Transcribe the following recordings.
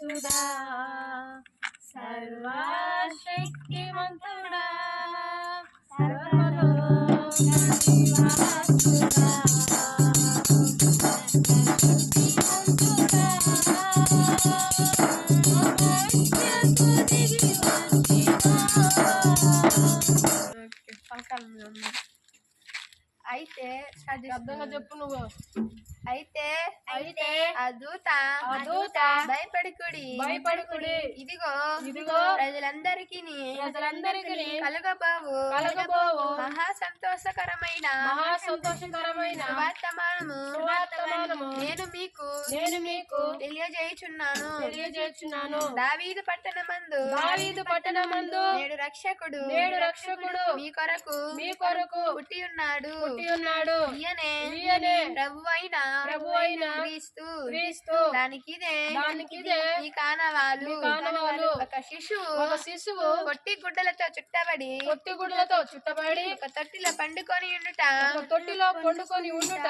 నివాసుడా సర్వశక్తిమంతుడా సర్వలోక నివాసుడా అయితే శబ్దంగా చెప్పు నువ్వు. అయితే అయితే అదూత అదూత భయపడుకుడి భయపడుకుడి ఇదిగో ఇదిగో ప్రజలందరికీ కలుగబోవు మహా సంతోషకరమైన సువర్తమానము నేను మీకు తెలియజేయుచున్నాను. దావీదు పట్టణమందు నేడు రక్షకుడు మీ కొరకు పుట్టి ఉన్నాడు. ఈయనే ప్రభు అయిన క్రీస్తు దానికిదే ఈ కానవాలు ఒక శిశువు పొట్టి గుడ్డలతో చుట్టబడి ఒక తొట్టిలో పండుకొని ఉండుట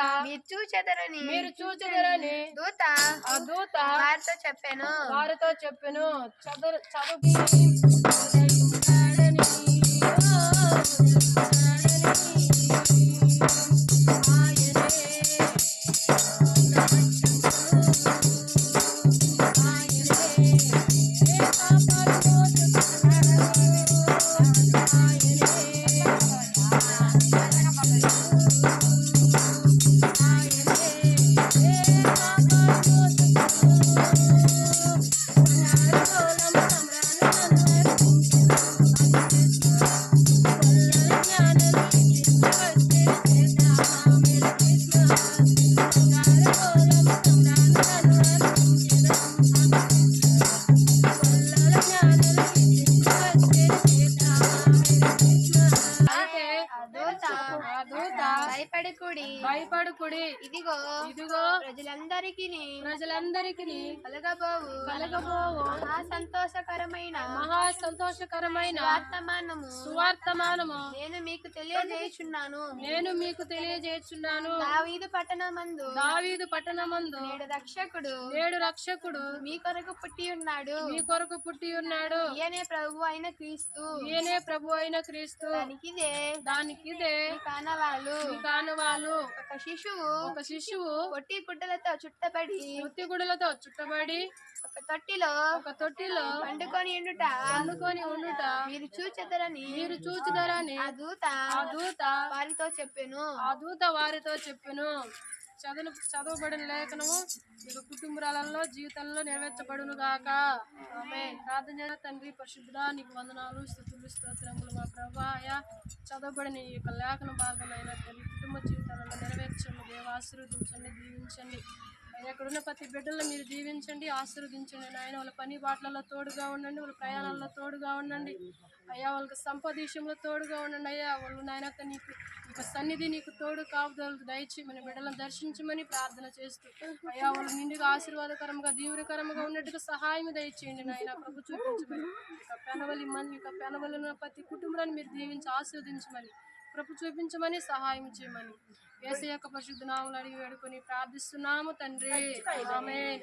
మీరు చూచెదరని దూత వారితో చెప్పెను. భయపడుకుడి ఇదిగో ప్రజలందరికీ కలగబోవు మహా సంతోషకరమైన సువర్తమానము నేను మీకు తెలియజేయుచున్నాను. దావీదు పట్టణమందు నేడు రక్షకుడు మీ కొరకు పుట్టి ఉన్నాడు. ఈయనే ప్రభు అయిన క్రీస్తు దానికిదే కానవాలు ఒక శిశువు పొట్టి గుడ్డలతో చుట్టబడి ఒక తొట్టిలో పండుకొని ఉండుట మీరు చూచెదరని అదూత వారితో చెప్పెను. చదవబడిన లేఖనము మీకు కుటుంబాలలో జీవితంలో నెరవేర్చబడును గాక. ఆమేన్. ప్రార్థన చేసిన తండ్రి పరిశుద్ధుడా, నీకు వందనాలు, స్తుతులు, స్తోత్రములు. మా ప్రభువా, చదవబడిన ఈ యొక్క లేఖన భాగమైన తల్లి కుటుంబ జీవితాలలో నెరవేర్చండి. దేవ ఆశీర్వదించండి, దీవించండి. ఎక్కడున్న ప్రతి బిడ్డల్లో మీరు దీవించండి, ఆశీర్వదించండి. నాయన వాళ్ళ పని బాటలలో తోడుగా ఉండండి, వాళ్ళ ప్రయాణాల్లో తోడుగా ఉండండి అయ్యా. వాళ్ళకి సంపద విషయంలో తోడుగా ఉండండి అయ్యా. వాళ్ళు నాయన నీకు సన్నిధి నీకు తోడు కాపుదలకు దయచేయమని బిడ్డలను దర్శించమని ప్రార్థన చేస్తూ అయ్యా వాళ్ళు నిండుగా ఆశీర్వాదకరంగా దీవురకరంగా ఉన్నట్టుగా సహాయం దయచేయండి నాయన. ప్రభు చూపించమని ఇక పెనవలి ప్రతి కుటుంబాన్ని మీరు దీవించి ఆశీర్వదించమని ప్రభు చూపించమని సహాయం చేయమని యేసు యొక్క పరిశుద్ధ నామములో అడిగి వేడుకొని ప్రార్థిస్తున్నాము తండ్రి. ఆమేన్.